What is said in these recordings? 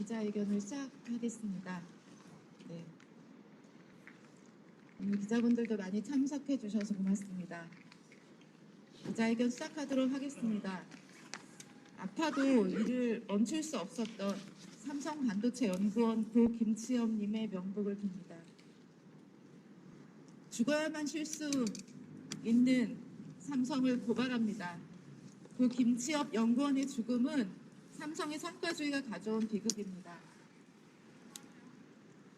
기자회견을 시작하겠습니다. 네. 오늘 기자분들도 많이 참석해 주셔서 고맙습니다. 기자회견 시작하도록 하겠습니다. 아파도 이를 멈출 수 없었던 삼성반도체 연구원 김치엽님의 명복을 빕니다. 죽어야만 쉴 수 있는 삼성을 고발합니다. 김치엽 연구원의 죽음은 삼성의 성과주의가 가져온 비극입니다.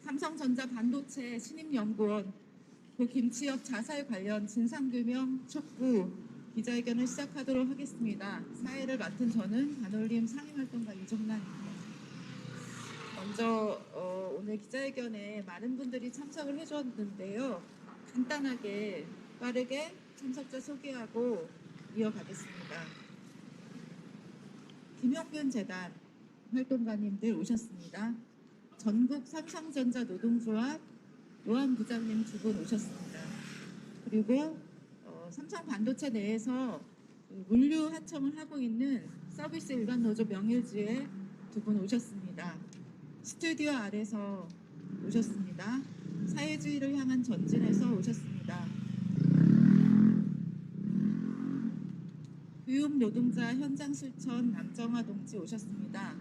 삼성전자 반도체 신임연구원 김치엽 자살 관련 진상규명 촉구 기자회견을 시작하도록 하겠습니다. 사회를 맡은 저는 반올림 상임활동가 이종란입니다. 먼저 오늘 기자회견에 많은 분들이 참석을 해주었는데요. 간단하게 빠르게 참석자 소개하고 이어가겠습니다. 김용균 재단 활동가님들 오셨습니다. 전국 삼성전자 노동조합 노한 부장님 두 분 오셨습니다. 그리고 삼성 반도체 내에서 물류 하청을 하고 있는 서비스 일반 노조 명일지에 두 분 오셨습니다. 스튜디오 아래서 오셨습니다. 사회주의를 향한 전진에서 오셨습니다. 교육 노동자 현장 실천 남정화 동지 오셨습니다.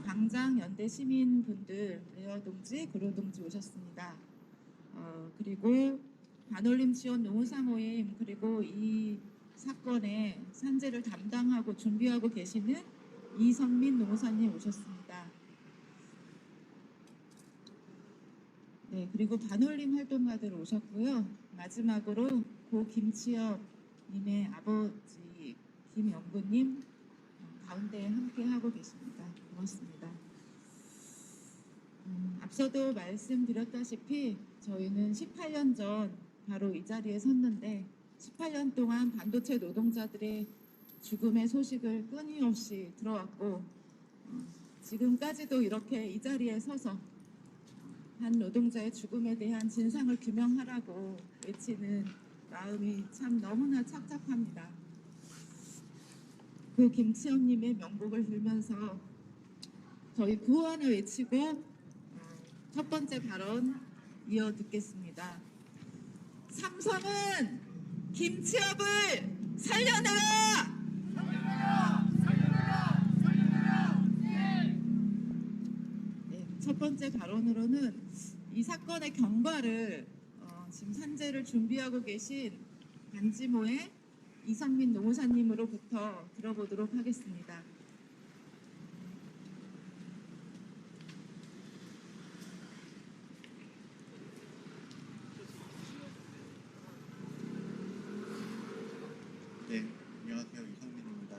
당장 연대 시민분들 레어 동지, 그로 동지 오셨습니다. 그리고 반올림 지원 노무사 모임 그리고 이 사건의 산재를 담당하고 준비하고 계시는 이성민 노무사님 오셨습니다. 네, 그리고 반올림 활동가들 오셨고요. 마지막으로 고 김치엽 님의 아버지 김영구님 가운데 함께 하고 계십니다. 고맙습니다. 앞서도 말씀드렸다시피 저희는 18년 전 바로 이 자리에 섰는데 18년 동안 반도체 노동자들의 죽음의 소식을 끊임없이 들어왔고 지금까지도 이렇게 이 자리에 서서 한 노동자의 죽음에 대한 진상을 규명하라고 외치는 마음이 참 너무나 착잡합니다. 김치엽님의 명복을 빌면서 저희 구호 하나 외치고 첫 번째 발언 이어 듣겠습니다. 삼성은 김치엽을 살려내라! 네, 첫 번째 발언으로는 이 사건의 경과를 지금 산재를 준비하고 계신 반지모의 이성민 노무사님으로부터 들어보도록 하겠습니다. 네, 안녕하세요. 이성민입니다.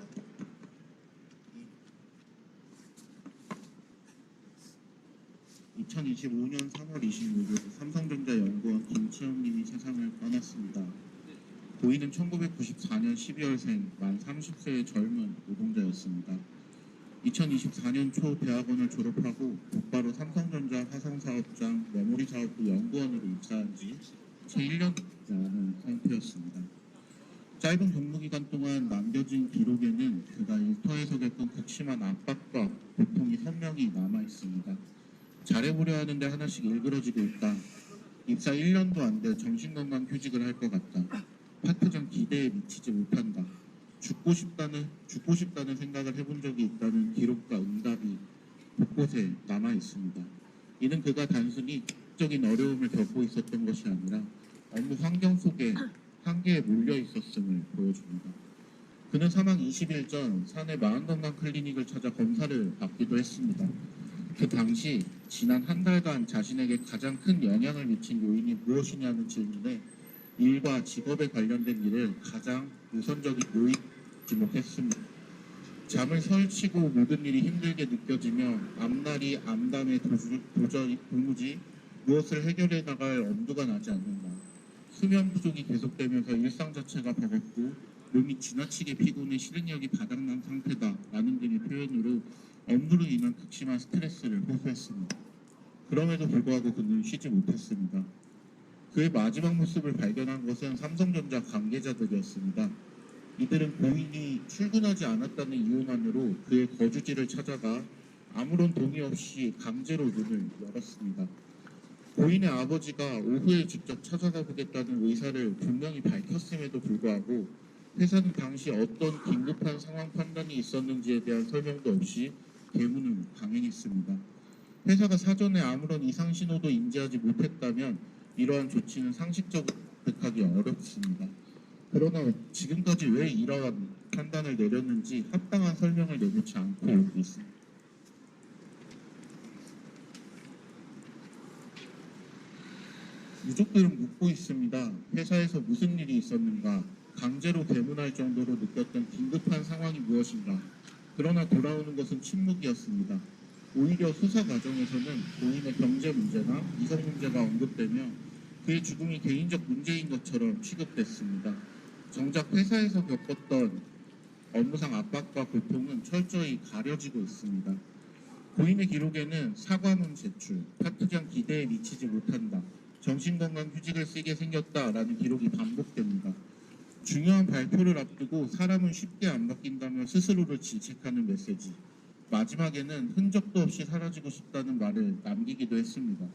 2025년 3월 26일 삼성전자 연구원 김치엽님이 세상을 떠났습니다. 고인은 1994년 12월생 만 30세의 젊은 노동자였습니다. 2024년 초 대학원을 졸업하고 곧바로 삼성전자 화성사업장 메모리사업부 연구원으로 입사한 지 채 1년 되지 않은 상태였습니다. 짧은 근무기간 동안 남겨진 기록에는 그가 일터에서 겪은 극심한 압박과 고통이 선명히 남아있습니다. 잘해보려 하는데 하나씩 일그러지고 있다. 입사 1년도 안 돼 정신건강 휴직을 할 것 같다. 파트장 기대에 미치지 못한다. 죽고 싶다는 생각을 해본 적이 있다는 기록과 응답이 곳곳에 남아있습니다. 이는 그가 단순히 적인 어려움을 겪고 있었던 것이 아니라 업무 환경 속에 한계에 몰려 있었음을 보여줍니다. 그는 사망 20일 전 사내 마음건강 클리닉을 찾아 검사를 받기도 했습니다. 그 당시 지난 한 달간 자신에게 가장 큰 영향을 미친 요인이 무엇이냐는 질문에 일과 직업에 관련된 일을 가장 우선적인 요인 지목했습니다. 잠을 설치고 모든 일이 힘들게 느껴지며 앞날이 암담해 도무지 무엇을 해결해 나갈 엄두가 나지 않는다. 수면 부족이 계속되면서 일상 자체가 버겁고 몸이 지나치게 피곤해 실행력이 바닥난 상태다 라는 등의 표현으로 업무로 인한 극심한 스트레스를 호소했습니다. 그럼에도 불구하고 그는 쉬지 못했습니다. 그의 마지막 모습을 발견한 것은 삼성전자 관계자들이었습니다. 이들은 고인이 출근하지 않았다는 이유만으로 그의 거주지를 찾아가 아무런 동의 없이 강제로 문을 열었습니다. 고인의 아버지가 오후에 직접 찾아가 보겠다는 의사를 분명히 밝혔음에도 불구하고 회사는 당시 어떤 긴급한 상황 판단이 있었는지에 대한 설명도 없이 대문을 강행했습니다. 회사가 사전에 아무런 이상 신호도 인지하지 못했다면 이러한 조치는 상식적으로 납득하기 어렵습니다. 그러나 지금까지 왜 이러한 판단을 내렸는지 합당한 설명을 내놓지 않고 있습니다. 유족들은 묻고 있습니다. 회사에서 무슨 일이 있었는가? 강제로 배문할 정도로 느꼈던 긴급한 상황이 무엇인가? 그러나 돌아오는 것은 침묵이었습니다. 오히려 수사 과정에서는 고인의 경제 문제나 이성 문제가 언급되며 그의 죽음이 개인적 문제인 것처럼 취급됐습니다. 정작 회사에서 겪었던 업무상 압박과 고통은 철저히 가려지고 있습니다. 고인의 기록에는 사과문 제출, 파트장 기대에 미치지 못한다, 정신건강 휴직을 쓰게 생겼다라는 기록이 반복됩니다. 중요한 발표를 앞두고 사람은 쉽게 안 바뀐다며 스스로를 질책하는 메시지, 마지막에는 흔적도 없이 사라지고 싶다는 말을 남기기도 했습니다.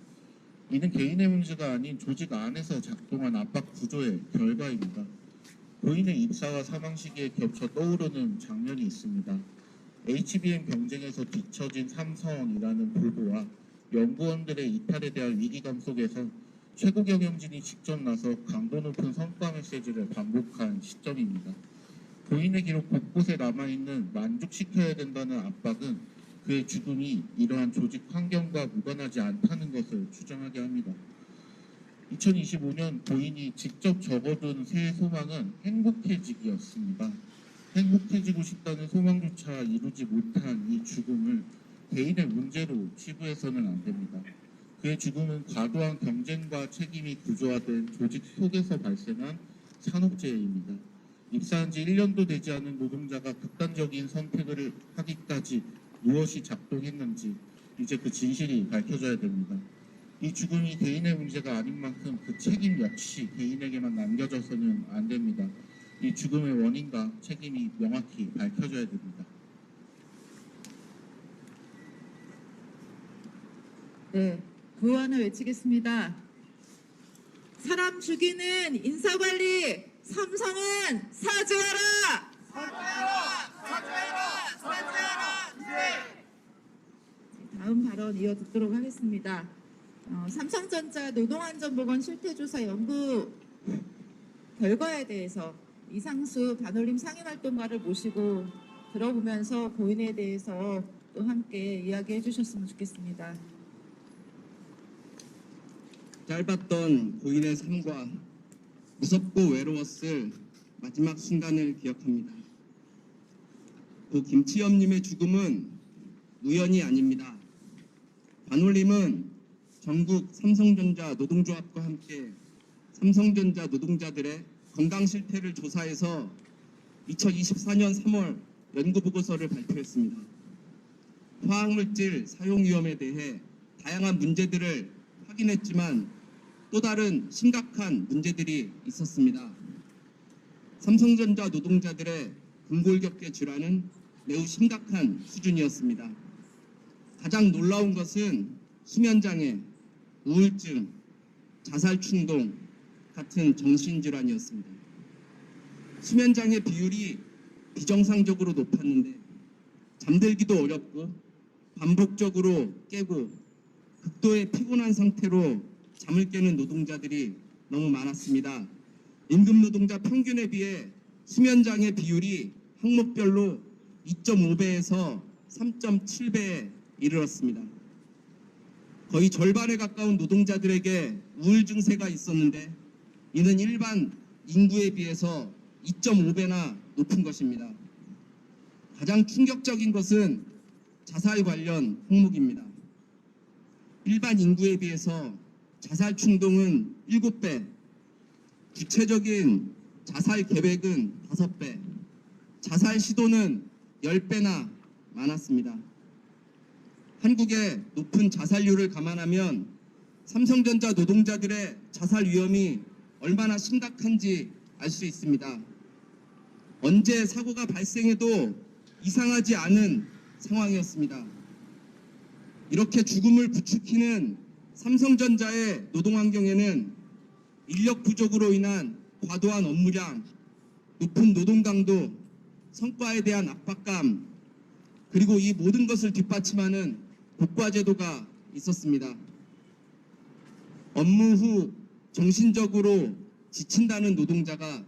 이는 개인의 문제가 아닌 조직 안에서 작동한 압박 구조의 결과입니다. 고인의 입사와 사망 시기에 겹쳐 떠오르는 장면이 있습니다. HBM 경쟁에서 뒤처진 삼성이라는 보도와 연구원들의 이탈에 대한 위기감 속에서 최고 경영진이 직접 나서 강도 높은 성과 메시지를 반복한 시점입니다. 고인의 기록 곳곳에 남아있는 만족시켜야 된다는 압박은 그의 죽음이 이러한 조직 환경과 무관하지 않다는 것을 추정하게 합니다. 2025년 고인이 직접 적어둔 새해 소망은 행복해지기였습니다. 행복해지고 싶다는 소망조차 이루지 못한 이 죽음을 개인의 문제로 치부해서는 안 됩니다. 그의 죽음은 과도한 경쟁과 책임이 구조화된 조직 속에서 발생한 산업재해입니다. 입사한 지 1년도 되지 않은 노동자가 극단적인 선택을 하기까지 무엇이 작동했는지 이제 그 진실이 밝혀져야 됩니다. 이 죽음이 개인의 문제가 아닌 만큼 그 책임 역시 개인에게만 남겨져서는 안 됩니다. 이 죽음의 원인과 책임이 명확히 밝혀져야 됩니다. 네, 구호하나 외치겠습니다. 사람 죽이는 인사관리, 삼성은 사죄하라! 다음 발언 이어 듣도록 하겠습니다. 삼성전자 노동안전보건 실태조사 연구 결과에 대해서 이상수 반올림 상임활동가를 모시고 들어보면서 고인에 대해서 또 함께 이야기해 주셨으면 좋겠습니다. 짧았던 고인의 삶과 무섭고 외로웠을 마지막 순간을 기억합니다. 고 김치엽님의 죽음은 우연이 아닙니다. 반올림은 전국 삼성전자 노동조합과 함께 삼성전자 노동자들의 건강 실태를 조사해서 2024년 3월 연구보고서를 발표했습니다. 화학물질 사용 위험에 대해 다양한 문제들을 확인했지만 또 다른 심각한 문제들이 있었습니다. 삼성전자 노동자들의 근골격계 질환은 매우 심각한 수준이었습니다. 가장 놀라운 것은 수면장애, 우울증, 자살충동 같은 정신질환이었습니다. 수면장애 비율이 비정상적으로 높았는데 잠들기도 어렵고 반복적으로 깨고 극도의 피곤한 상태로 잠을 깨는 노동자들이 너무 많았습니다. 임금 노동자 평균에 비해 수면장애 비율이 항목별로 2.5배에서 3.7배에 이르렀습니다. 거의 절반에 가까운 노동자들에게 우울 증세가 있었는데 이는 일반 인구에 비해서 2.5배나 높은 것입니다. 가장 충격적인 것은 자살 관련 항목입니다. 일반 인구에 비해서 자살 충동은 7배, 구체적인 자살 계획은 5배, 자살 시도는 10배나 많았습니다. 한국의 높은 자살률을 감안하면 삼성전자 노동자들의 자살 위험이 얼마나 심각한지 알 수 있습니다. 언제 사고가 발생해도 이상하지 않은 상황이었습니다. 이렇게 죽음을 부추기는 삼성전자의 노동환경에는 인력 부족으로 인한 과도한 업무량, 높은 노동 강도, 성과에 대한 압박감, 그리고 이 모든 것을 뒷받침하는 고과제도가 있었습니다. 업무 후 정신적으로 지친다는 노동자가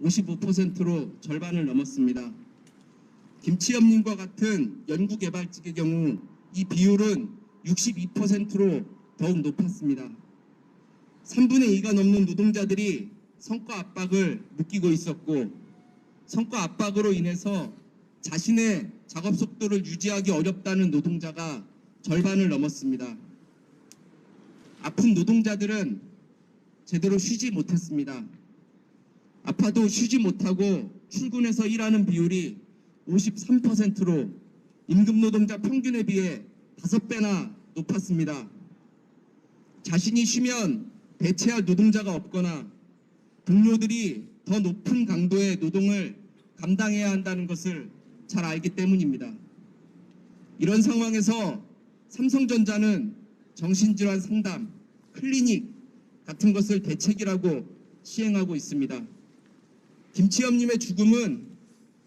55%로 절반을 넘었습니다. 김치엽님과 같은 연구개발직의 경우 이 비율은 62%로 더욱 높았습니다. 3분의 2가 넘는 노동자들이 성과 압박을 느끼고 있었고, 성과 압박으로 인해서 자신의 작업 속도를 유지하기 어렵다는 노동자가 절반을 넘었습니다. 아픈 노동자들은 제대로 쉬지 못했습니다. 아파도 쉬지 못하고 출근해서 일하는 비율이 53%로 임금 노동자 평균에 비해 5배나 높았습니다. 자신이 쉬면 대체할 노동자가 없거나 동료들이 더 높은 강도의 노동을 감당해야 한다는 것을 잘 알기 때문입니다. 이런 상황에서 삼성전자는 정신질환 상담, 클리닉 같은 것을 대책이라고 시행하고 있습니다. 김치엽님의 죽음은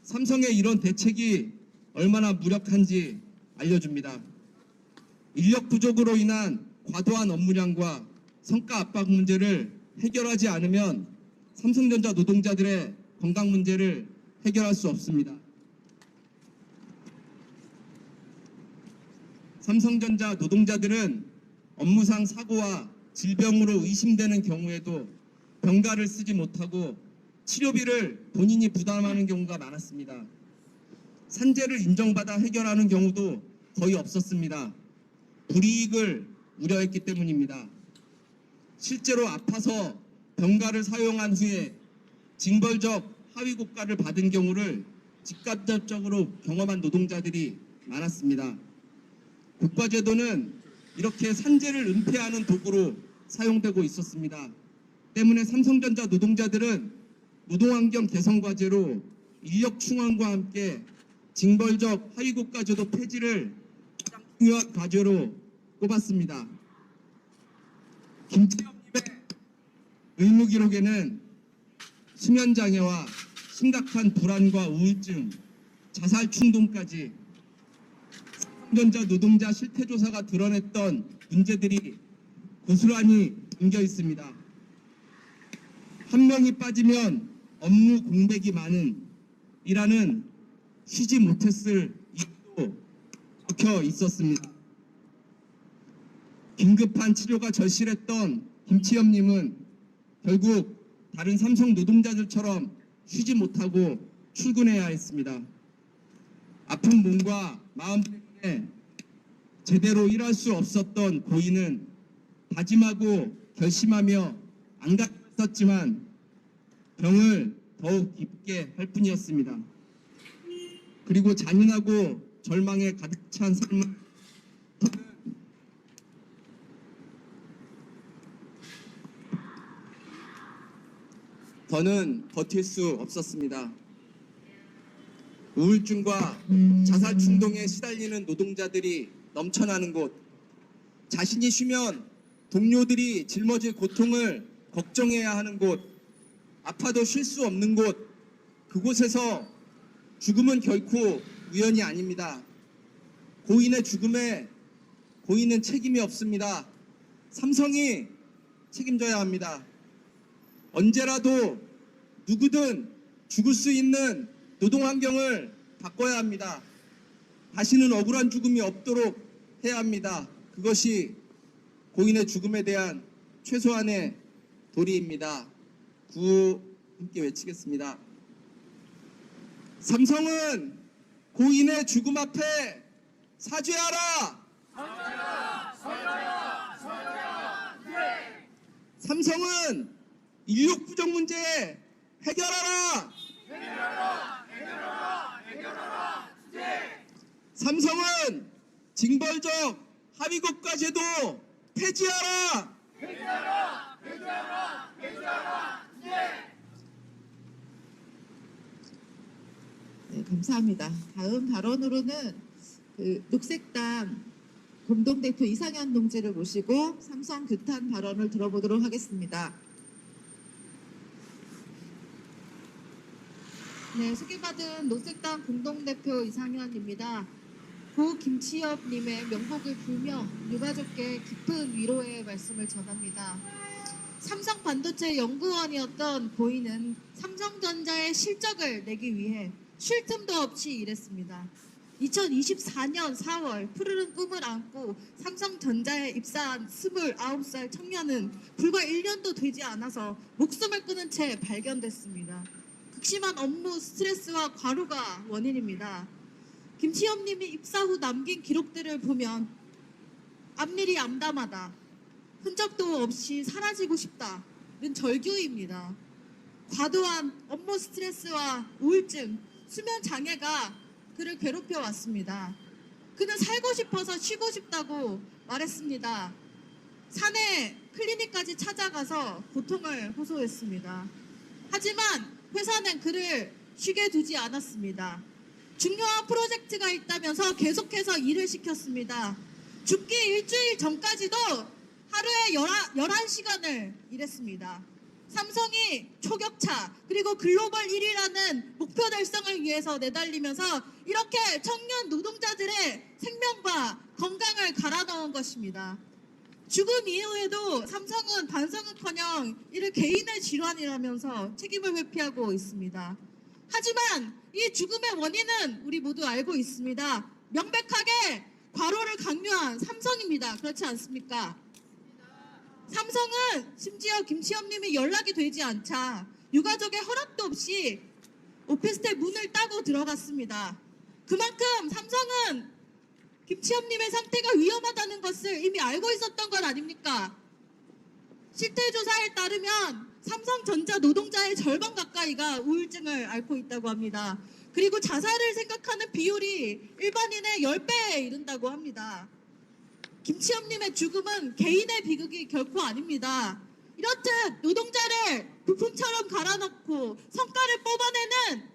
삼성의 이런 대책이 얼마나 무력한지 알려줍니다. 인력 부족으로 인한 과도한 업무량과 성과 압박 문제를 해결하지 않으면 삼성전자 노동자들의 건강 문제를 해결할 수 없습니다. 삼성전자 노동자들은 업무상 사고와 질병으로 의심되는 경우에도 병가를 쓰지 못하고 치료비를 본인이 부담하는 경우가 많았습니다. 산재를 인정받아 해결하는 경우도 거의 없었습니다. 불이익을 우려했기 때문입니다. 실제로 아파서 병가를 사용한 후에 징벌적 하위고가를 받은 경우를 직간접적으로 경험한 노동자들이 많았습니다. 고과제도는 이렇게 산재를 은폐하는 도구로 사용되고 있었습니다. 때문에 삼성전자 노동자들은 노동환경 개선 과제로 인력 충원과 함께 징벌적 하위고가제도 폐지를 가장 중요한 과제로 꼽았습니다. 김태엽님의 의무기록에는 수면장애와 심각한 불안과 우울증, 자살 충동까지 삼성전자 노동자 실태조사가 드러냈던 문제들이 고스란히 담겨 있습니다. 한 명이 빠지면 업무 공백이 많은 이라는 쉬지 못했을 이유도 적혀 있었습니다. 긴급한 치료가 절실했던 김치엽님은 결국 다른 삼성 노동자들처럼 쉬지 못하고 출근해야 했습니다. 아픈 몸과 마음 때문에 제대로 일할 수 없었던 고인은 다짐하고 결심하며 안간힘을 병을 더욱 깊게 할 뿐이었습니다. 그리고 잔인하고 절망에 가득 찬 삶을 더는 버틸 수 없었습니다. 우울증과 자살 충동에 시달리는 노동자들이 넘쳐나는 곳, 자신이 쉬면 동료들이 짊어질 고통을 걱정해야 하는 곳, 아파도 쉴 수 없는 곳, 그곳에서 죽음은 결코 우연이 아닙니다. 고인의 죽음에 고인은 책임이 없습니다. 삼성이 책임져야 합니다. 언제라도 누구든 죽을 수 있는 노동 환경을 바꿔야 합니다. 다시는 억울한 죽음이 없도록 해야 합니다. 그것이 고인의 죽음에 대한 최소한의 도리입니다. 구호 함께 외치겠습니다. 삼성은 고인의 죽음 앞에 사죄하라! 삼성은 인력 부족 문제 해결하라! 삼성은 징벌적 하위고가 제도 폐지하라! 네, 감사합니다. 다음 발언으로는 녹색당 공동대표 이상현 동지를 모시고 삼성 규탄 발언을 들어보도록 하겠습니다. 네, 소개받은 녹색당 공동대표 이상현입니다. 고 김치엽님의 명복을 빌며 유가족께 깊은 위로의 말씀을 전합니다. 삼성 반도체 연구원이었던 고인은 삼성전자의 실적을 내기 위해 쉴 틈도 없이 일했습니다. 2024년 4월 푸르른 꿈을 안고 삼성전자에 입사한 29살 청년은 불과 1년도 되지 않아서 목숨을 끊은 채 발견됐습니다. 극심한 업무 스트레스와 과로가 원인입니다. 김치엽님이 입사 후 남긴 기록들을 보면 앞일이 암담하다, 흔적도 없이 사라지고 싶다는 절규입니다. 과도한 업무 스트레스와 우울증, 수면 장애가 그를 괴롭혀 왔습니다. 그는 살고 싶어서 쉬고 싶다고 말했습니다. 사내 클리닉까지 찾아가서 고통을 호소했습니다. 하지만 회사는 그를 쉬게 두지 않았습니다. 중요한 프로젝트가 있다면서 계속해서 일을 시켰습니다. 죽기 일주일 전까지도 하루에 11시간을 일했습니다. 삼성이 초격차 그리고 글로벌 1위라는 목표 달성을 위해서 내달리면서 이렇게 청년 노동자들의 생명과 건강을 갈아넣은 것입니다. 죽음 이후에도 삼성은 반성은커녕 이를 개인의 질환이라면서 책임을 회피하고 있습니다. 하지만 이 죽음의 원인은 우리 모두 알고 있습니다. 명백하게 과로를 강요한 삼성입니다. 그렇지 않습니까? 삼성은 심지어 김치엽님이 연락이 되지 않자 유가족의 허락도 없이 오피스텔 문을 따고 들어갔습니다. 그만큼 삼성은 김치엽님의 상태가 위험하다는 것을 이미 알고 있었던 것 아닙니까? 실태조사에 따르면 삼성전자 노동자의 절반 가까이가 우울증을 앓고 있다고 합니다. 그리고 자살을 생각하는 비율이 일반인의 10배에 이른다고 합니다. 김치엽님의 죽음은 개인의 비극이 결코 아닙니다. 이렇듯 노동자를 부품처럼 갈아넣고 성과를 뽑아내는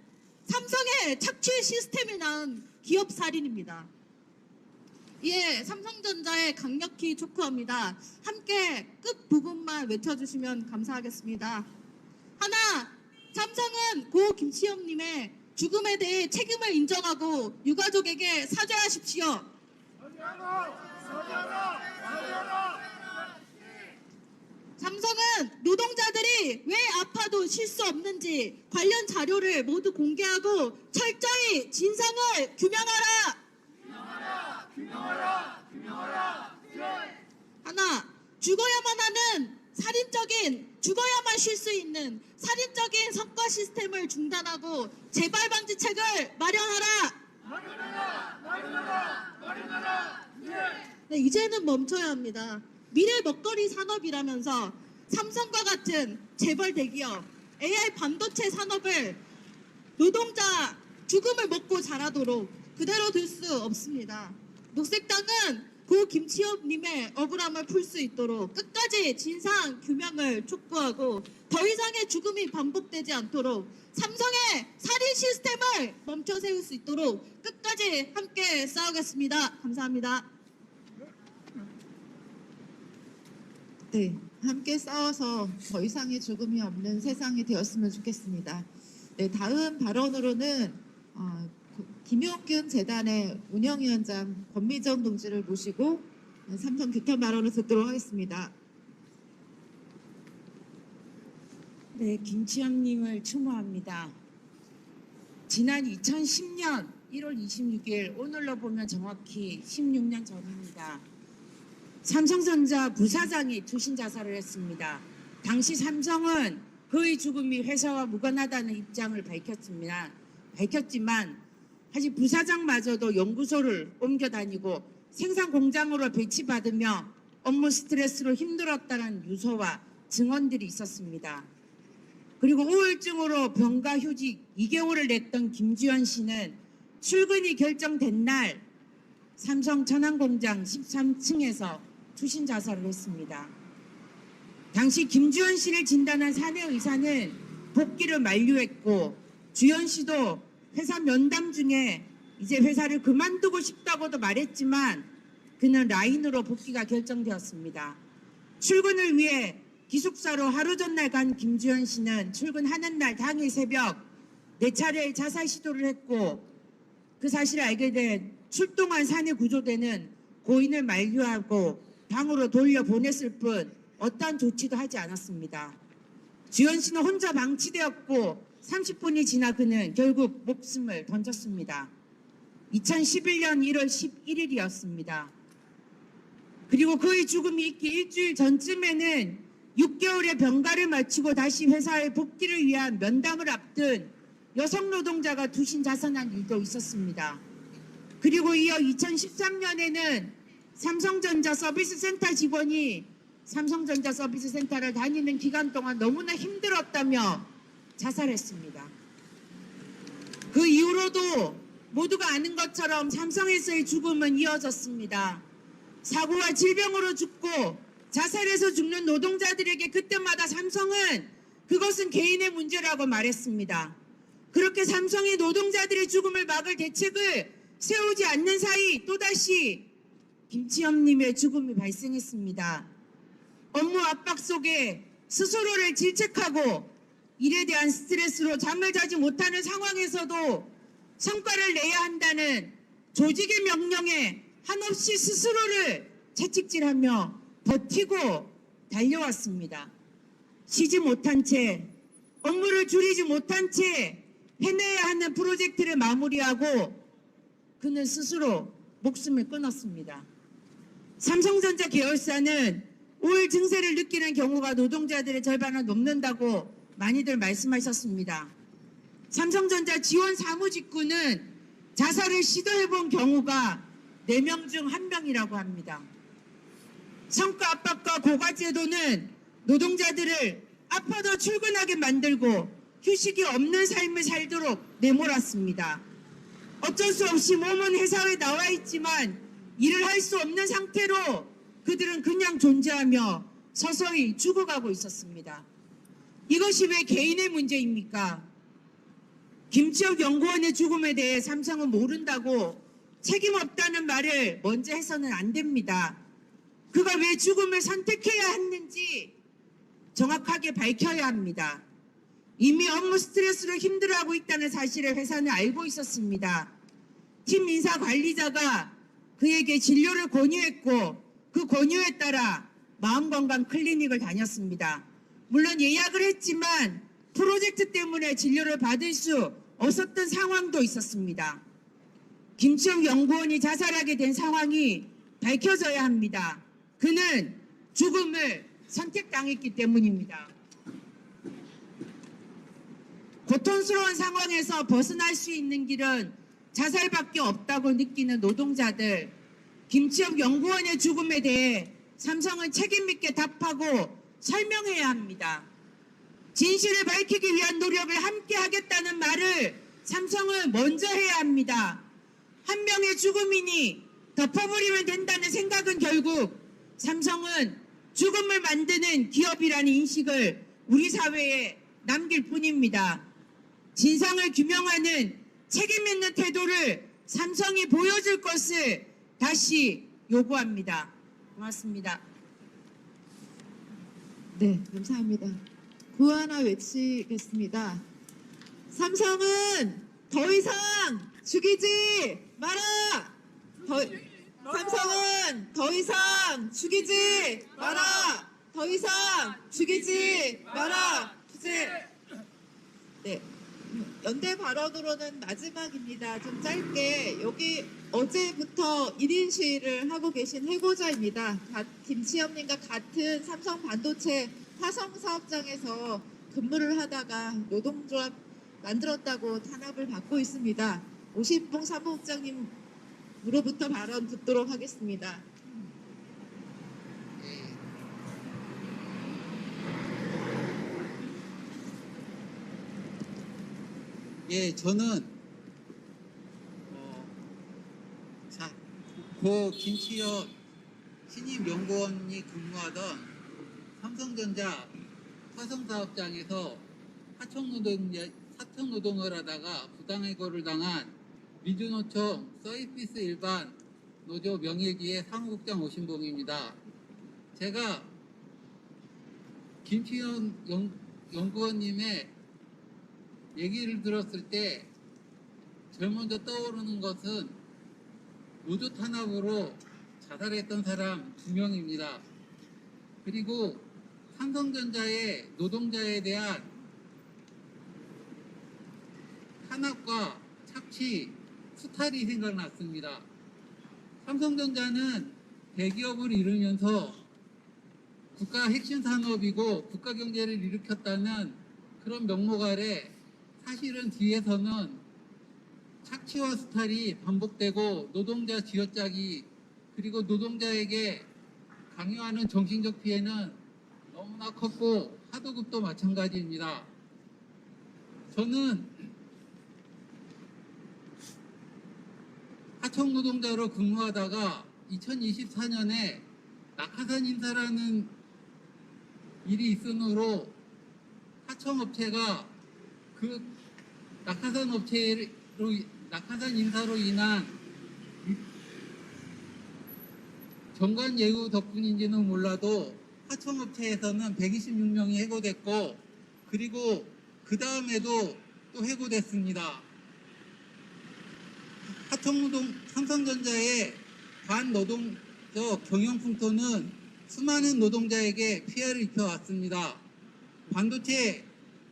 삼성의 착취 시스템이 낳은 기업 살인입니다. 이에 삼성전자에 강력히 촉구합니다. 함께 끝 부분만 외쳐주시면 감사하겠습니다. 하나, 삼성은 고 김치엽님의 죽음에 대해 책임을 인정하고 유가족에게 사죄하십시오. 삼성은 노동자들이 왜 아파도 쉴 수 없는지 관련 자료를 모두 공개하고 철저히 진상을 규명하라. 하나, 죽어야만 쉴 수 있는 살인적인 성과 시스템을 중단하고 재발 방지책을 마련하라. 네, 이제는 멈춰야 합니다. 미래 먹거리 산업이라면서 삼성과 같은 재벌 대기업, AI 반도체 산업을 노동자 죽음을 먹고 자라도록 그대로 둘 수 없습니다. 녹색당은 고 김치엽님의 억울함을 풀 수 있도록 끝까지 진상 규명을 촉구하고 더 이상의 죽음이 반복되지 않도록 삼성의 살인 시스템을 멈춰 세울 수 있도록 끝까지 함께 싸우겠습니다. 감사합니다. 네, 함께 싸워서 더 이상의 죽음이 없는 세상이 되었으면 좋겠습니다. 네, 다음 발언으로는 김용균 재단의 운영위원장 권미정 동지를 모시고 삼성 규탄 발언을 듣도록 하겠습니다. 네, 김치엽님을 추모합니다. 지난 2010년 1월 26일, 오늘로 보면 정확히 16년 전입니다. 삼성전자 부사장이 투신 자살을 했습니다. 당시 삼성은 그의 죽음이 회사와 무관하다는 입장을 밝혔지만 사실 부사장마저도 연구소를 옮겨 다니고 생산 공장으로 배치받으며 업무 스트레스로 힘들었다는 유서와 증언들이 있었습니다. 그리고 우울증으로 병가 휴직 2개월을 냈던 김주현 씨는 출근이 결정된 날 삼성 천안공장 13층에서 투신 자살을 했습니다. 당시 김주현 씨를 진단한 사내 의사는 복귀를 만료했고 주현 씨도 회사 면담 중에 이제 회사를 그만두고 싶다고도 말했지만 그는 라인으로 복귀가 결정되었습니다. 출근을 위해 기숙사로 하루 전날 간 김주현 씨는 출근하는 날 당일 새벽 4차례 자살 시도를 했고 그 사실을 알게 된 출동한 산에 구조대는 고인을 만류하고 방으로 돌려보냈을 뿐 어떠한 조치도 하지 않았습니다. 주현 씨는 혼자 방치되었고 30분이 지나 그는 결국 목숨을 던졌습니다. 2011년 1월 11일이었습니다. 그리고 그의 죽음이 있기 일주일 전쯤에는 6개월의 병가를 마치고 다시 회사에 복귀를 위한 면담을 앞둔 여성 노동자가 투신 자살한 일도 있었습니다. 그리고 이어 2013년에는 삼성전자 서비스센터 직원이 삼성전자 서비스센터를 다니는 기간 동안 너무나 힘들었다며 자살했습니다. 그 이후로도 모두가 아는 것처럼 삼성에서의 죽음은 이어졌습니다. 사고와 질병으로 죽고 자살해서 죽는 노동자들에게 그때마다 삼성은 그것은 개인의 문제라고 말했습니다. 그렇게 삼성이 노동자들의 죽음을 막을 대책을 세우지 않는 사이 또다시 김치엽님의 죽음이 발생했습니다. 업무 압박 속에 스스로를 질책하고 일에 대한 스트레스로 잠을 자지 못하는 상황에서도 성과를 내야 한다는 조직의 명령에 한없이 스스로를 채찍질하며 버티고 달려왔습니다. 쉬지 못한 채 업무를 줄이지 못한 채 해내야 하는 프로젝트를 마무리하고 그는 스스로 목숨을 끊었습니다. 삼성전자 계열사는 우울 증세를 느끼는 경우가 노동자들의 절반을 넘는다고 많이들 말씀하셨습니다. 삼성전자 지원 사무직구는 자살을 시도해본 경우가 4명 중 1명이라고 합니다. 성과 압박과 고과제도는 노동자들을 아파도 출근하게 만들고 휴식이 없는 삶을 살도록 내몰았습니다. 어쩔 수 없이 몸은 회사에 나와 있지만 일을 할 수 없는 상태로 그들은 그냥 존재하며 서서히 죽어가고 있었습니다. 이것이 왜 개인의 문제입니까? 김치엽 연구원의 죽음에 대해 삼성은 모른다고 책임 없다는 말을 먼저 해서는 안 됩니다. 그가 왜 죽음을 선택해야 했는지 정확하게 밝혀야 합니다. 이미 업무 스트레스로 힘들어하고 있다는 사실을 회사는 알고 있었습니다. 팀 인사 관리자가 그에게 진료를 권유했고 그 권유에 따라 마음건강 클리닉을 다녔습니다. 물론 예약을 했지만 프로젝트 때문에 진료를 받을 수 없었던 상황도 있었습니다. 김치엽 연구원이 자살하게 된 상황이 밝혀져야 합니다. 그는 죽음을 선택당했기 때문입니다. 고통스러운 상황에서 벗어날 수 있는 길은 자살밖에 없다고 느끼는 노동자들, 김치엽 연구원의 죽음에 대해 삼성은 책임있게 답하고 설명해야 합니다. 진실을 밝히기 위한 노력을 함께 하겠다는 말을 삼성은 먼저 해야 합니다. 한 명의 죽음이니 덮어버리면 된다는 생각은 결국 삼성은 죽음을 만드는 기업이라는 인식을 우리 사회에 남길 뿐입니다. 진상을 규명하는 책임 있는 태도를 삼성이 보여줄 것을 다시 요구합니다. 고맙습니다. 네, 감사합니다. 구호 하나 외치겠습니다. 삼성은 더 이상 죽이지 마라! 삼성은 더 이상 죽이지 마라! 더 이상 죽이지 마라! 네. 연대 발언으로는 마지막입니다. 좀 짧게 여기 어제부터 1인 시위를 하고 계신 해고자입니다. 김치엽님과 같은 삼성 반도체 화성 사업장에서 근무를 하다가 노동조합 만들었다고 탄압을 받고 있습니다. 오신봉 사무국장님으로부터 발언 듣도록 하겠습니다. 예, 저는 고 김치엽 신임 연구원이 근무하던 삼성전자 화성사업장에서 하청노동을 하다가 부당해고를 당한 미주노총 서이피스 일반 노조 명일기의 사무국장 오신봉입니다. 제가 김치현 연구원님의 얘기를 들었을 때 제일 먼저 떠오르는 것은 노조 탄압으로 자살했던 사람 2명입니다. 그리고 삼성전자의 노동자에 대한 탄압과 착취, 수탈이 생각났습니다. 삼성전자는 대기업을 이루면서 국가 핵심 산업이고 국가 경제를 일으켰다는 그런 명목 아래 사실은 뒤에서는 착취와 수탈이 반복되고 노동자 쥐어짜기 그리고 노동자에게 강요하는 정신적 피해는 너무나 컸고 하도급도 마찬가지입니다. 저는 하청 노동자로 근무하다가 2024년에 낙하산 인사라는 일이 있으므로 하청업체가 그 낙하산 인사로 인한 정관 예우 덕분인지는 몰라도 하청업체에서는 126명이 해고됐고 그리고 그 다음에도 또 해고됐습니다. 삼성전자의 반노동적 경영풍토는 수많은 노동자에게 피해를 입혀왔습니다. 반도체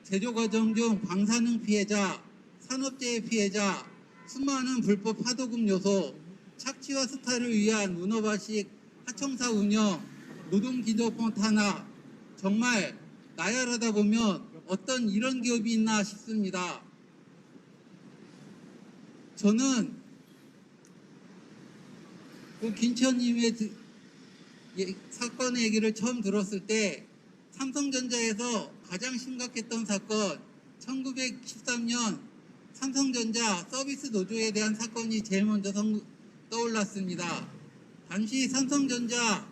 제조 과정 중 방사능 피해자, 산업재해 피해자, 수많은 불법 하도급 요소, 착취와 수탈을 위한 문어발식 하청사 운영, 노동기조법 탄압, 정말 나열하다 보면 어떤 이런 기업이 있나 싶습니다. 저는 그 김치현님의 사건의 얘기를 처음 들었을 때 삼성전자에서 가장 심각했던 사건 1913년 삼성전자 서비스 노조에 대한 사건이 제일 먼저 떠올랐습니다. 당시 삼성전자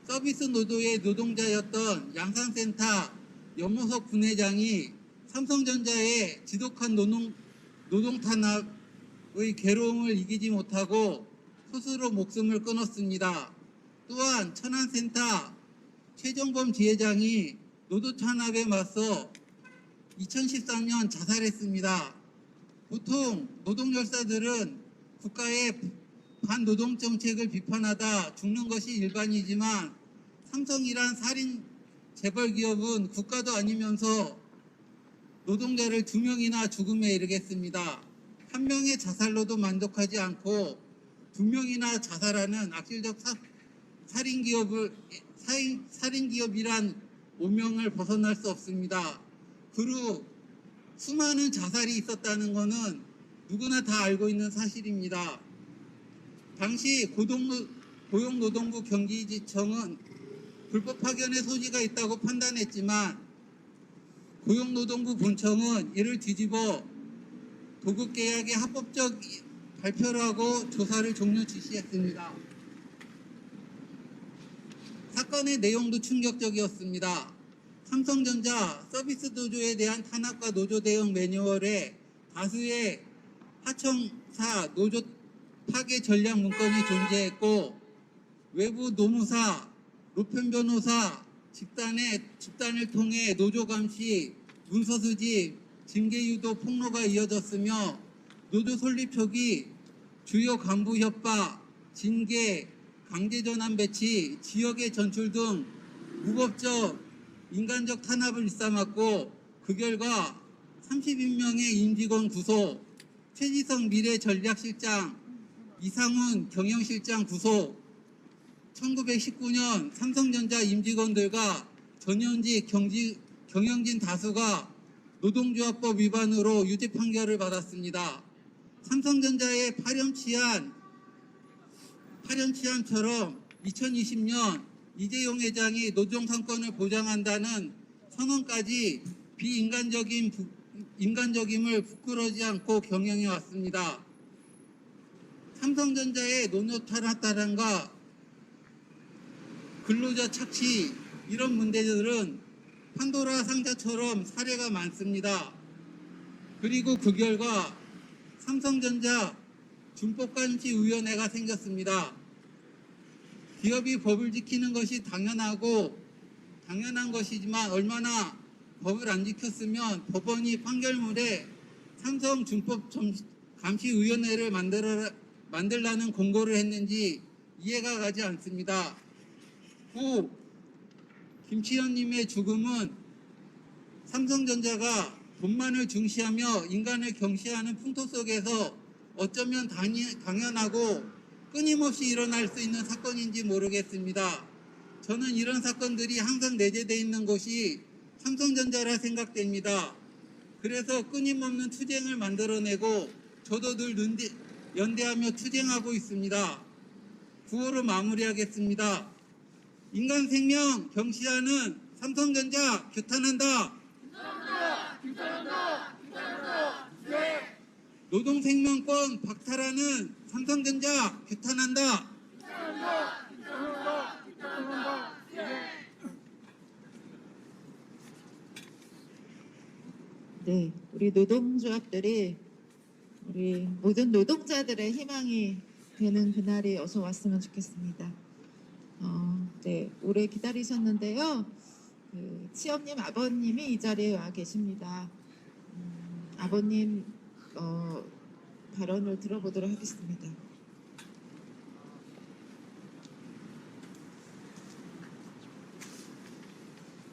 서비스 노조의 노동자였던 양산센터 염호석 분회장이 삼성전자의 지독한 노동 탄압의 괴로움을 이기지 못하고 스스로 목숨을 끊었습니다. 또한 천안센터 최정범 지회장이 노조 탄압에 맞서 2013년 자살했습니다. 보통 노동열사들은 국가의 반노동 정책을 비판하다 죽는 것이 일반이지만 삼성이란 살인 재벌 기업은 국가도 아니면서 노동자를 2명이나 죽음에 이르겠습니다. 1명의 자살로도 만족하지 않고 2명이나 자살하는 악질적 살인기업이란 오명을 벗어날 수 없습니다. 그리고 수많은 자살이 있었다는 것은 누구나 다 알고 있는 사실입니다. 당시 고용노동부 경기지청은 불법 파견의 소지가 있다고 판단했지만 고용노동부 본청은 이를 뒤집어 도급계약의 합법적 발표를 하고 조사를 종료 지시했습니다. 사건의 내용도 충격적이었습니다. 삼성전자 서비스 노조에 대한 탄압과 노조 대응 매뉴얼에 다수의 하청사 노조 파괴 전략 문건이 존재했고 외부 노무사, 노편 변호사 집단을 통해 노조 감시, 문서 수집, 징계 유도 폭로가 이어졌으며 노조 설립 초기 주요 간부 협박, 징계, 강제 전환 배치, 지역의 전출 등 무법적 인간적 탄압을 일삼았고 그 결과 31명의 임직원 구속, 최지성 미래전략실장, 이상훈 경영실장 구속, 1919년 삼성전자 임직원들과 전현직 경영진 다수가 노동조합법 위반으로 유죄 판결을 받았습니다. 삼성전자의 파렴치한처럼 2020년 이재용 회장이 노동상권을 보장한다는 선언까지 인간적임을 부끄러지 않고 경영해 왔습니다. 삼성전자의 노조 탄압과 근로자 착취 이런 문제들은 판도라 상자처럼 사례가 많습니다. 그리고 그 결과 삼성전자 준법감시위원회가 생겼습니다. 기업이 법을 지키는 것이 당연한 것이지만 얼마나 법을 안 지켰으면 법원이 판결문에 삼성 준법감시위원회를 만들라는 공고를 했는지 이해가 가지 않습니다. 후 김치현님의 죽음은 삼성전자가 돈만을 중시하며 인간을 경시하는 풍토 속에서 어쩌면 당연하고 끊임없이 일어날 수 있는 사건인지 모르겠습니다. 저는 이런 사건들이 항상 내재되어 있는 곳이 삼성전자라 생각됩니다. 그래서 끊임없는 투쟁을 만들어내고 저도 늘 연대하며 투쟁하고 있습니다. 구호로 마무리하겠습니다. 인간 생명 경시하는 삼성전자 규탄한다. 노동생명권 박탈하는 삼성전자 규탄한다. 네, 우리 노동조합들이 우리 모든 노동자들의 희망이 되는 그날이 어서 왔으면 좋겠습니다. 네, 오래 기다리셨는데요. 치엄님 아버님이 이 자리에 와 계십니다. 아버님 발언을 들어보도록 하겠습니다.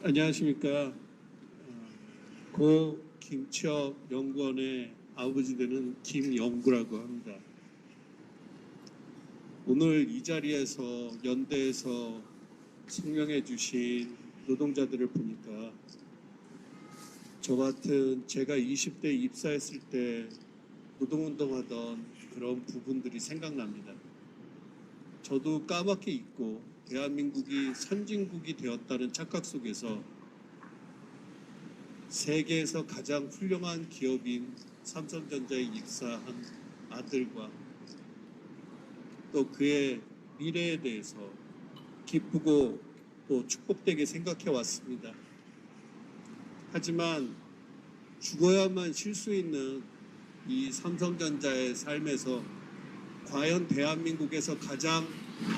안녕하십니까. 고 김치혁 연구원의 아버지 되는 김영구라고 합니다. 오늘 이 자리에서 연대에서 성명해 주신 노동자들을 보니까 저 같은 제가 20대 입사했을 때 노동운동하던 그런 부분들이 생각납니다. 저도 까맣게 잊고 대한민국이 선진국이 되었다는 착각 속에서 세계에서 가장 훌륭한 기업인 삼성전자에 입사한 아들과 또 그의 미래에 대해서 기쁘고 또 축복되게 생각해 왔습니다. 하지만 죽어야만 쉴 수 있는 이 삼성전자의 삶에서 과연 대한민국에서 가장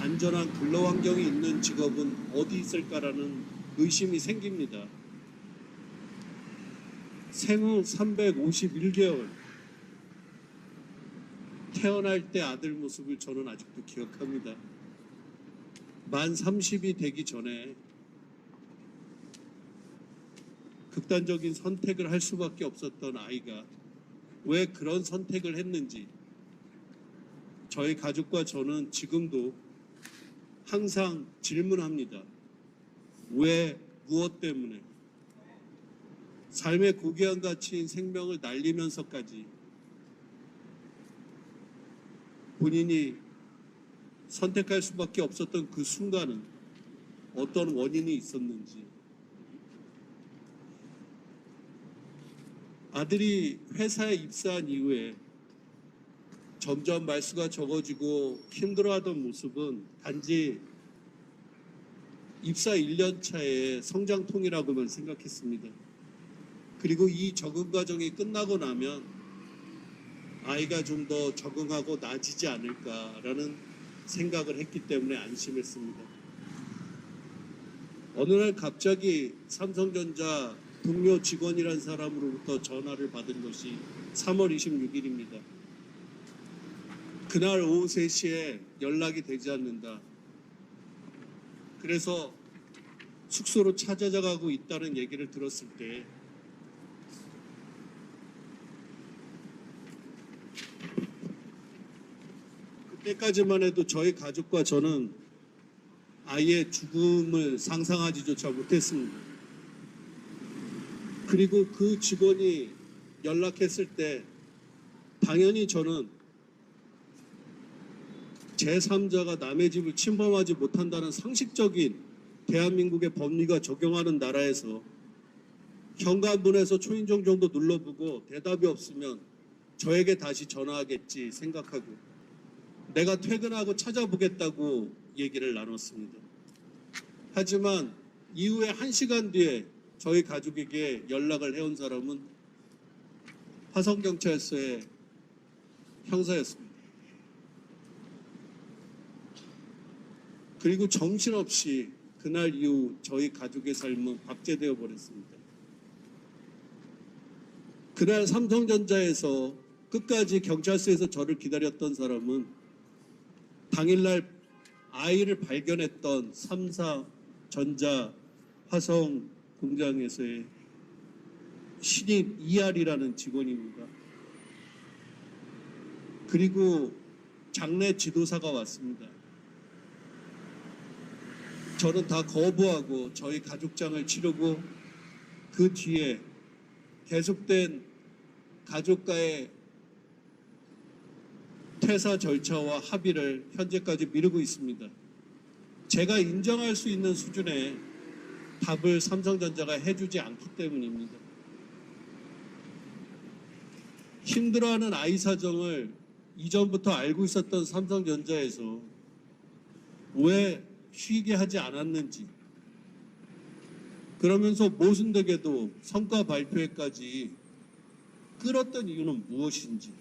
안전한 근로환경이 있는 직업은 어디 있을까라는 의심이 생깁니다. 생후 351개월 태어날 때 아들 모습을 저는 아직도 기억합니다. 만 30이 되기 전에 극단적인 선택을 할 수밖에 없었던 아이가 왜 그런 선택을 했는지 저희 가족과 저는 지금도 항상 질문합니다. 왜, 무엇 때문에 삶의 고귀한 가치인 생명을 날리면서까지 본인이 선택할 수밖에 없었던 그 순간은 어떤 원인이 있었는지, 아들이 회사에 입사한 이후에 점점 말수가 적어지고 힘들어하던 모습은 단지 입사 1년 차의 성장통이라고만 생각했습니다. 그리고 이 적응 과정이 끝나고 나면 아이가 좀 더 적응하고 나아지지 않을까라는 생각을 했기 때문에 안심했습니다. 어느 날 갑자기 삼성전자 동료 직원이란 사람으로부터 전화를 받은 것이 3월 26일입니다. 그날 오후 3시에 연락이 되지 않는다. 그래서 숙소로 찾아가고 있다는 얘기를 들었을 때 그때까지만 해도 저희 가족과 저는 아이의 죽음을 상상하지조차 못했습니다. 그리고 그 직원이 연락했을 때 당연히 저는 제3자가 남의 집을 침범하지 못한다는 상식적인 대한민국의 법리가 적용하는 나라에서 현관문에서 초인종 정도 눌러보고 대답이 없으면 저에게 다시 전화하겠지 생각하고 내가 퇴근하고 찾아보겠다고 얘기를 나눴습니다. 하지만 이후에 1시간 뒤에 저희 가족에게 연락을 해온 사람은 화성경찰서의 형사였습니다. 그리고 정신없이 그날 이후 저희 가족의 삶은 박제되어 버렸습니다. 그날 삼성전자에서 끝까지 경찰서에서 저를 기다렸던 사람은 당일날 아이를 발견했던 삼성전자 화성 공장에서의 신입 이알이라는 직원입니다. 그리고 장례 지도사가 왔습니다. 저는 다 거부하고 저희 가족장을 치르고 그 뒤에 계속된 가족과의 퇴사 절차와 합의를 현재까지 미루고 있습니다. 제가 인정할 수 있는 수준의 답을 삼성전자가 해주지 않기 때문입니다. 힘들어하는 아이 사정을 이전부터 알고 있었던 삼성전자에서 왜 쉬게 하지 않았는지, 그러면서 모순되게도 성과 발표회까지 끌었던 이유는 무엇인지,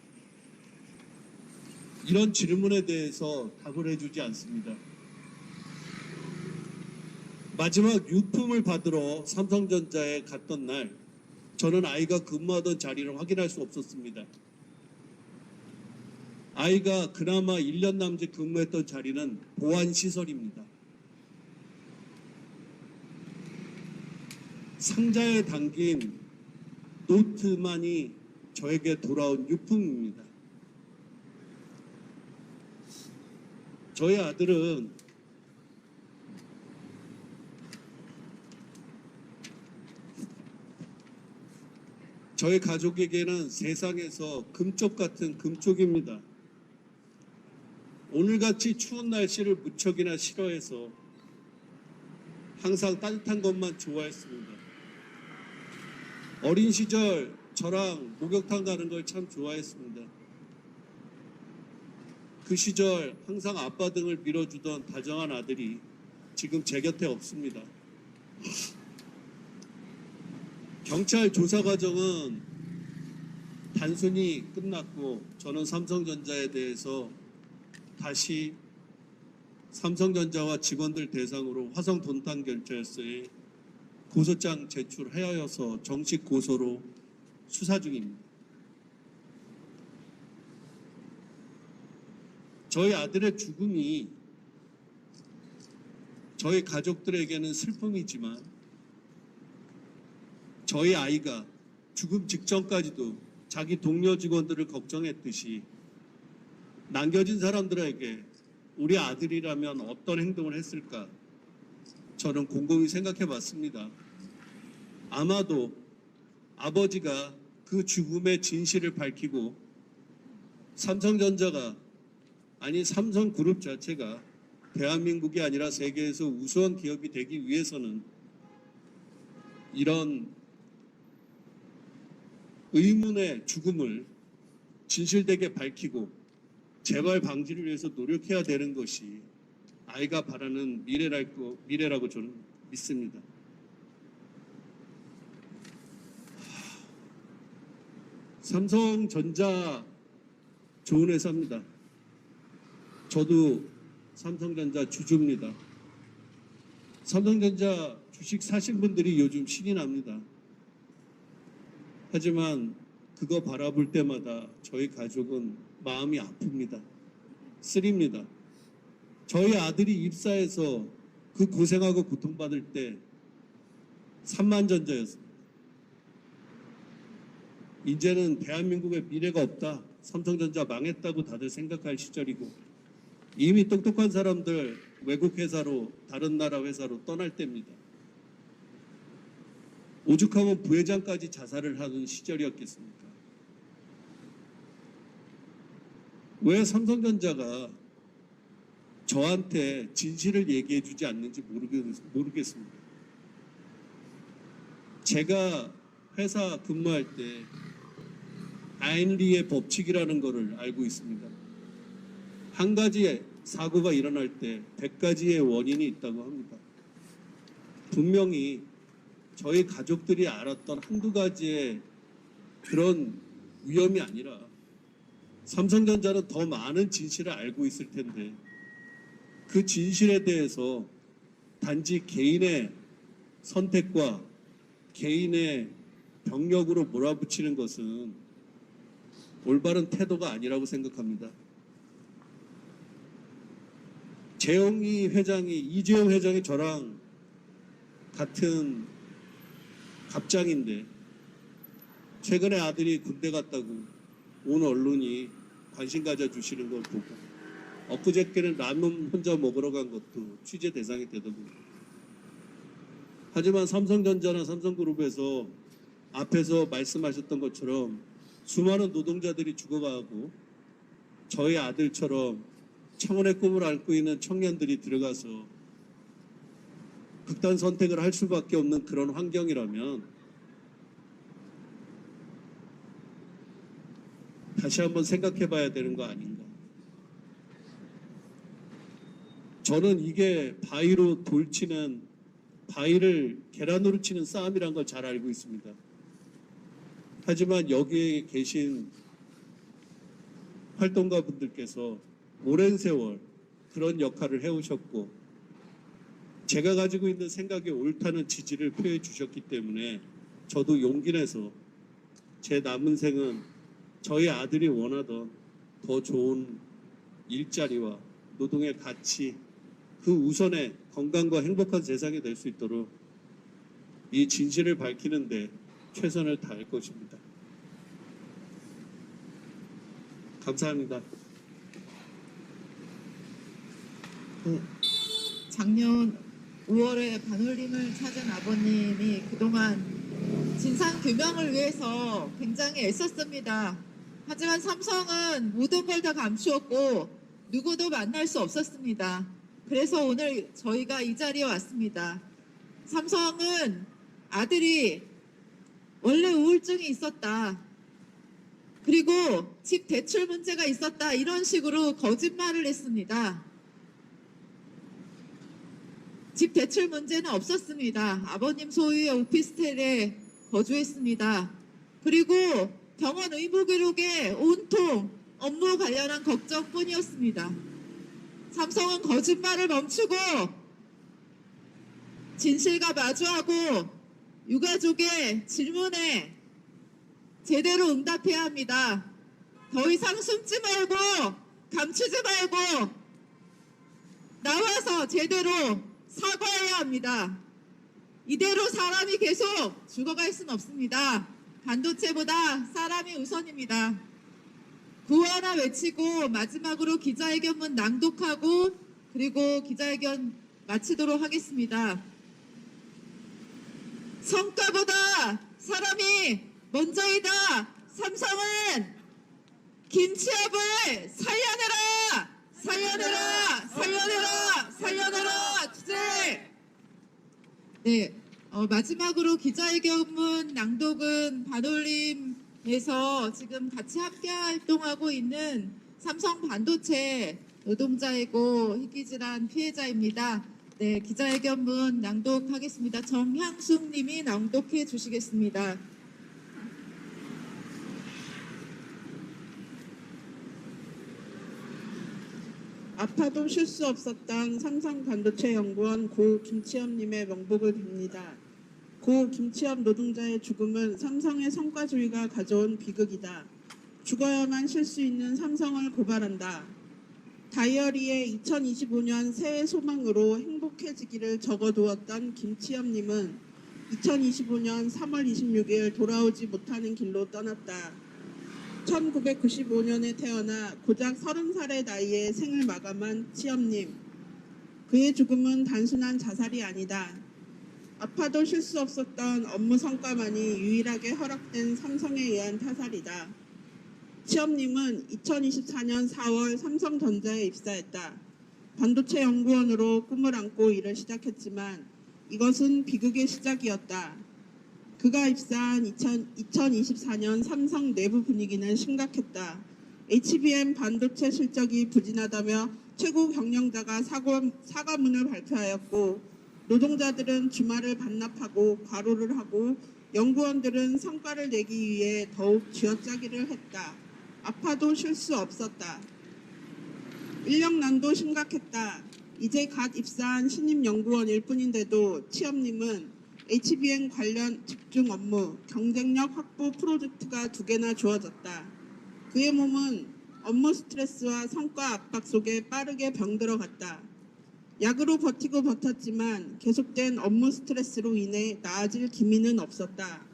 이런 질문에 대해서 답을 해주지 않습니다. 마지막 유품을 받으러 삼성전자에 갔던 날, 저는 아이가 근무하던 자리를 확인할 수 없었습니다. 아이가 그나마 1년 남짓 근무했던 자리는 보안시설입니다. 상자에 담긴 노트만이 저에게 돌아온 유품입니다. 저희 아들은 저희 가족에게는 세상에서 금쪽 같은 금쪽입니다. 오늘같이 추운 날씨를 무척이나 싫어해서 항상 따뜻한 것만 좋아했습니다. 어린 시절 저랑 목욕탕 가는 걸 참 좋아했습니다. 그 시절 항상 아빠 등을 밀어주던 다정한 아들이 지금 제 곁에 없습니다. 경찰 조사 과정은 단순히 끝났고, 저는 삼성전자에 대해서 다시 삼성전자와 직원들 대상으로 화성 돈탄 경찰서에 고소장 제출하여서 정식 고소로 수사 중입니다. 저희 아들의 죽음이 저희 가족들에게는 슬픔이지만, 저희 아이가 죽음 직전까지도 자기 동료 직원들을 걱정했듯이 남겨진 사람들에게 우리 아들이라면 어떤 행동을 했을까, 저는 곰곰이 생각해 봤습니다. 아마도 아버지가 그 죽음의 진실을 밝히고 삼성전자가, 아니 삼성그룹 자체가 대한민국이 아니라 세계에서 우수한 기업이 되기 위해서는 이런 의문의 죽음을 진실되게 밝히고 재발 방지를 위해서 노력해야 되는 것이 아이가 바라는 미래라고 저는 믿습니다. 삼성전자 좋은 회사입니다. 저도 삼성전자 주주입니다. 삼성전자 주식 사신 분들이 요즘 신이 납니다. 하지만 그거 바라볼 때마다 저희 가족은 마음이 아픕니다. 쓰립니다. 저희 아들이 입사해서 그 고생하고 고통받을 때 삼만전자였습니다. 이제는 대한민국에 미래가 없다, 삼성전자 망했다고 다들 생각할 시절이고, 이미 똑똑한 사람들 외국 회사로, 다른 나라 회사로 떠날 때입니다. 오죽하면 부회장까지 자살을 하는 시절이었겠습니까? 왜 삼성전자가 저한테 진실을 얘기해 주지 않는지 모르겠습니다. 제가 회사 근무할 때 아인리의 법칙이라는 것을 알고 있습니다. 한 가지 사고가 일어날 때 100가지의 원인이 있다고 합니다. 분명히 저희 가족들이 알았던 한두 가지의 그런 위험이 아니라 삼성전자는 더 많은 진실을 알고 있을 텐데 그 진실에 대해서 단지 개인의 선택과 개인의 병력으로 몰아붙이는 것은 올바른 태도가 아니라고 생각합니다. 이재용 회장이 저랑 같은 갑장인데 최근에 아들이 군대 갔다고 온 언론이 관심 가져주시는 걸 보고 엊그저께는 라면 혼자 먹으러 간 것도 취재 대상이 되더군요. 하지만 삼성전자나 삼성그룹에서 앞에서 말씀하셨던 것처럼 수많은 노동자들이 죽어가고 저희 아들처럼 청원의 꿈을 안고 있는 청년들이 들어가서 극단 선택을 할 수밖에 없는 그런 환경이라면 다시 한번 생각해 봐야 되는 거 아닌가. 저는 이게 바위를 계란으로 치는 싸움이란 걸 잘 알고 있습니다. 하지만 여기에 계신 활동가 분들께서 오랜 세월 그런 역할을 해오셨고 제가 가지고 있는 생각이 옳다는 지지를 표해 주셨기 때문에 저도 용기 내서 제 남은 생은 저희 아들이 원하던 더 좋은 일자리와 노동의 가치, 그 우선의 건강과 행복한 세상이 될 수 있도록 이 진실을 밝히는데 최선을 다할 것입니다. 감사합니다. 작년 5월에 반올림을 찾은 아버님이 그동안 진상 규명을 위해서 굉장히 애썼습니다. 하지만 삼성은 모든 걸 다 감추었고 누구도 만날 수 없었습니다. 그래서 오늘 저희가 이 자리에 왔습니다. 삼성은 아들이 원래 우울증이 있었다. 그리고 집 대출 문제가 있었다. 이런 식으로 거짓말을 했습니다. 집 대출 문제는 없었습니다. 아버님 소유의 오피스텔에 거주했습니다. 그리고 병원 의무 기록에 온통 업무 관련한 걱정뿐이었습니다. 삼성은 거짓말을 멈추고 진실과 마주하고 유가족의 질문에 제대로 응답해야 합니다. 더 이상 숨지 말고 감추지 말고 나와서 제대로 사과해야 합니다. 이대로 사람이 계속 죽어갈 수는 없습니다. 반도체보다 사람이 우선입니다. 구하라 외치고 마지막으로 기자회견문 낭독하고 그리고 기자회견 마치도록 하겠습니다. 성과보다 사람이 먼저이다. 삼성은 김치업을 살려내라! 살려내라! 살려내라! 살려내라! 주제! 네, 마지막으로 기자회견문 낭독은 반올림에서 지금 같이 함께 활동하고 있는 삼성 반도체 노동자이고 희귀질환 피해자입니다. 네, 기자회견문 낭독하겠습니다. 정향숙 님이 낭독해 주시겠습니다. 아파도 쉴 수 없었던 삼성반도체연구원 고 김치엽님의 명복을 빕니다. 고 김치엽 노동자의 죽음은 삼성의 성과주의가 가져온 비극이다. 죽어야만 쉴 수 있는 삼성을 고발한다. 다이어리에 2025년 새해 소망으로 행복해지기를 적어두었던 김치엽님은 2025년 3월 26일 돌아오지 못하는 길로 떠났다. 1995년에 태어나 고작 30살의 나이에 생을 마감한 치엽님. 그의 죽음은 단순한 자살이 아니다. 아파도 쉴 수 없었던 업무 성과만이 유일하게 허락된 삼성에 의한 타살이다. 치엽님은 2024년 4월 삼성전자에 입사했다. 반도체 연구원으로 꿈을 안고 일을 시작했지만 이것은 비극의 시작이었다. 그가 입사한 2024년 삼성 내부 분위기는 심각했다. HBM 반도체 실적이 부진하다며 최고 경영자가 사과문을 발표하였고 노동자들은 주말을 반납하고 과로를 하고 연구원들은 성과를 내기 위해 더욱 쥐어짜기를 했다. 아파도 쉴 수 없었다. 인력난도 심각했다. 이제 갓 입사한 신입 연구원일 뿐인데도 취업님은 HBM 관련 집중 업무, 경쟁력 확보 프로젝트가 2개나 주어졌다. 그의 몸은 업무 스트레스와 성과 압박 속에 빠르게 병들어갔다. 약으로 버티고 버텼지만 계속된 업무 스트레스로 인해 나아질 기미는 없었다.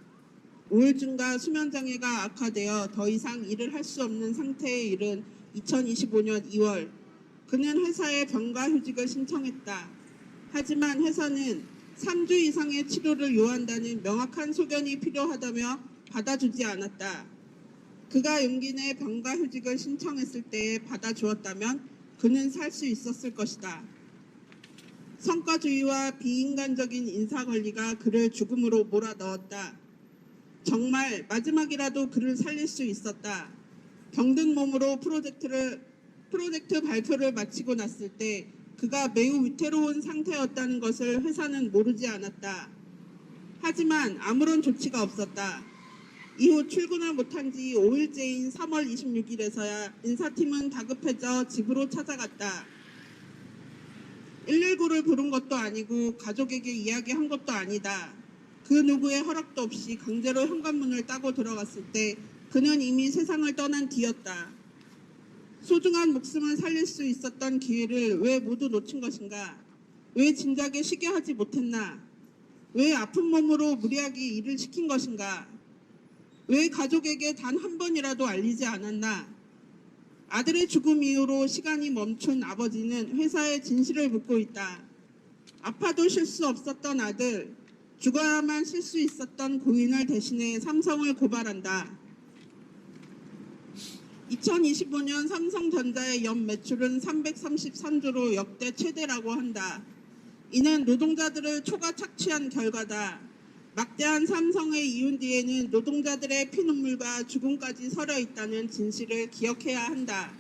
우울증과 수면장애가 악화되어 더 이상 일을 할 수 없는 상태에 이른 2025년 2월, 그는 회사에 병가휴직을 신청했다. 하지만 회사는 3주 이상의 치료를 요한다는 명확한 소견이 필요하다며 받아주지 않았다. 그가 용기 내 병가휴직을 신청했을 때에 받아주었다면 그는 살 수 있었을 것이다. 성과주의와 비인간적인 인사관리가 그를 죽음으로 몰아넣었다. 정말 마지막이라도 그를 살릴 수 있었다. 병든 몸으로 프로젝트 발표를 마치고 났을 때 그가 매우 위태로운 상태였다는 것을 회사는 모르지 않았다. 하지만 아무런 조치가 없었다. 이후 출근을 못한 지 5일째인 3월 26일에서야 인사팀은 다급해져 집으로 찾아갔다. 119를 부른 것도 아니고 가족에게 이야기한 것도 아니다. 그 누구의 허락도 없이 강제로 현관문을 따고 들어갔을 때 그는 이미 세상을 떠난 뒤였다. 소중한 목숨을 살릴 수 있었던 기회를 왜 모두 놓친 것인가? 왜 진작에 쉬게 하지 못했나? 왜 아픈 몸으로 무리하게 일을 시킨 것인가? 왜 가족에게 단 한 번이라도 알리지 않았나? 아들의 죽음 이후로 시간이 멈춘 아버지는 회사에 진실을 묻고 있다. 아파도 쉴 수 없었던 아들, 죽어야만 쉴 수 있었던 고인을 대신해 삼성을 고발한다. 2025년 삼성전자의 연 매출은 333조로 역대 최대라고 한다. 이는 노동자들을 초과 착취한 결과다. 막대한 삼성의 이윤 뒤에는 노동자들의 피눈물과 죽음까지 서려 있다는 진실을 기억해야 한다.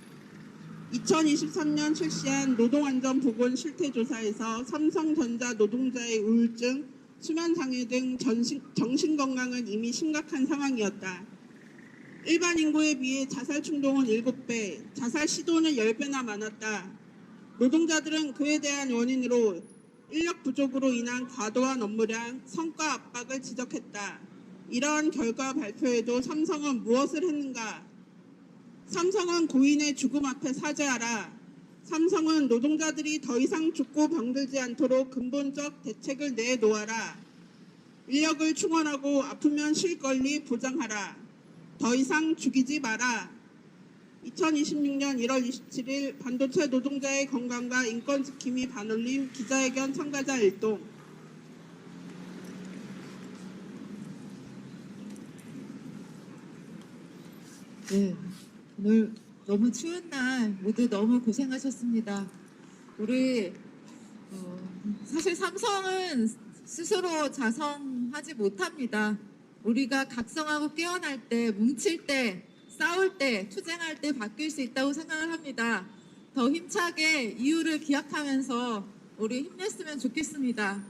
2023년 실시한 노동안전보건 실태조사에서 삼성전자 노동자의 우울증, 수면장애 등 정신건강은 이미 심각한 상황이었다. 일반 인구에 비해 자살 충동은 7배, 자살 시도는 10배나 많았다. 노동자들은 그에 대한 원인으로 인력 부족으로 인한 과도한 업무량, 성과 압박을 지적했다. 이러한 결과 발표에도 삼성은 무엇을 했는가? 삼성은 고인의 죽음 앞에 사죄하라. 삼성은 노동자들이 더 이상 죽고 병들지 않도록 근본적 대책을 내놓아라. 인력을 충원하고 아프면 쉴 권리 보장하라. 더 이상 죽이지 마라. 2026년 1월 27일 반도체 노동자의 건강과 인권 지킴이 반올림 기자회견 참가자 일동. 네, 오늘 너무 추운 날 모두 너무 고생하셨습니다. 우리 사실 삼성은 스스로 자성하지 못합니다. 우리가 각성하고 깨어날 때, 뭉칠 때, 싸울 때, 투쟁할 때 바뀔 수 있다고 생각을 합니다. 더 힘차게 이유를 기억하면서 우리 힘냈으면 좋겠습니다.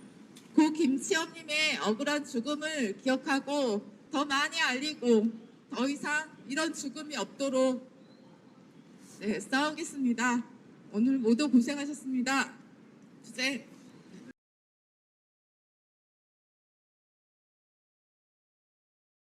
고 김치엽님의 억울한 죽음을 기억하고 더 많이 알리고 더 이상 이런 죽음이 없도록 싸우겠습니다. 오늘 모두 고생하셨습니다. 투쟁!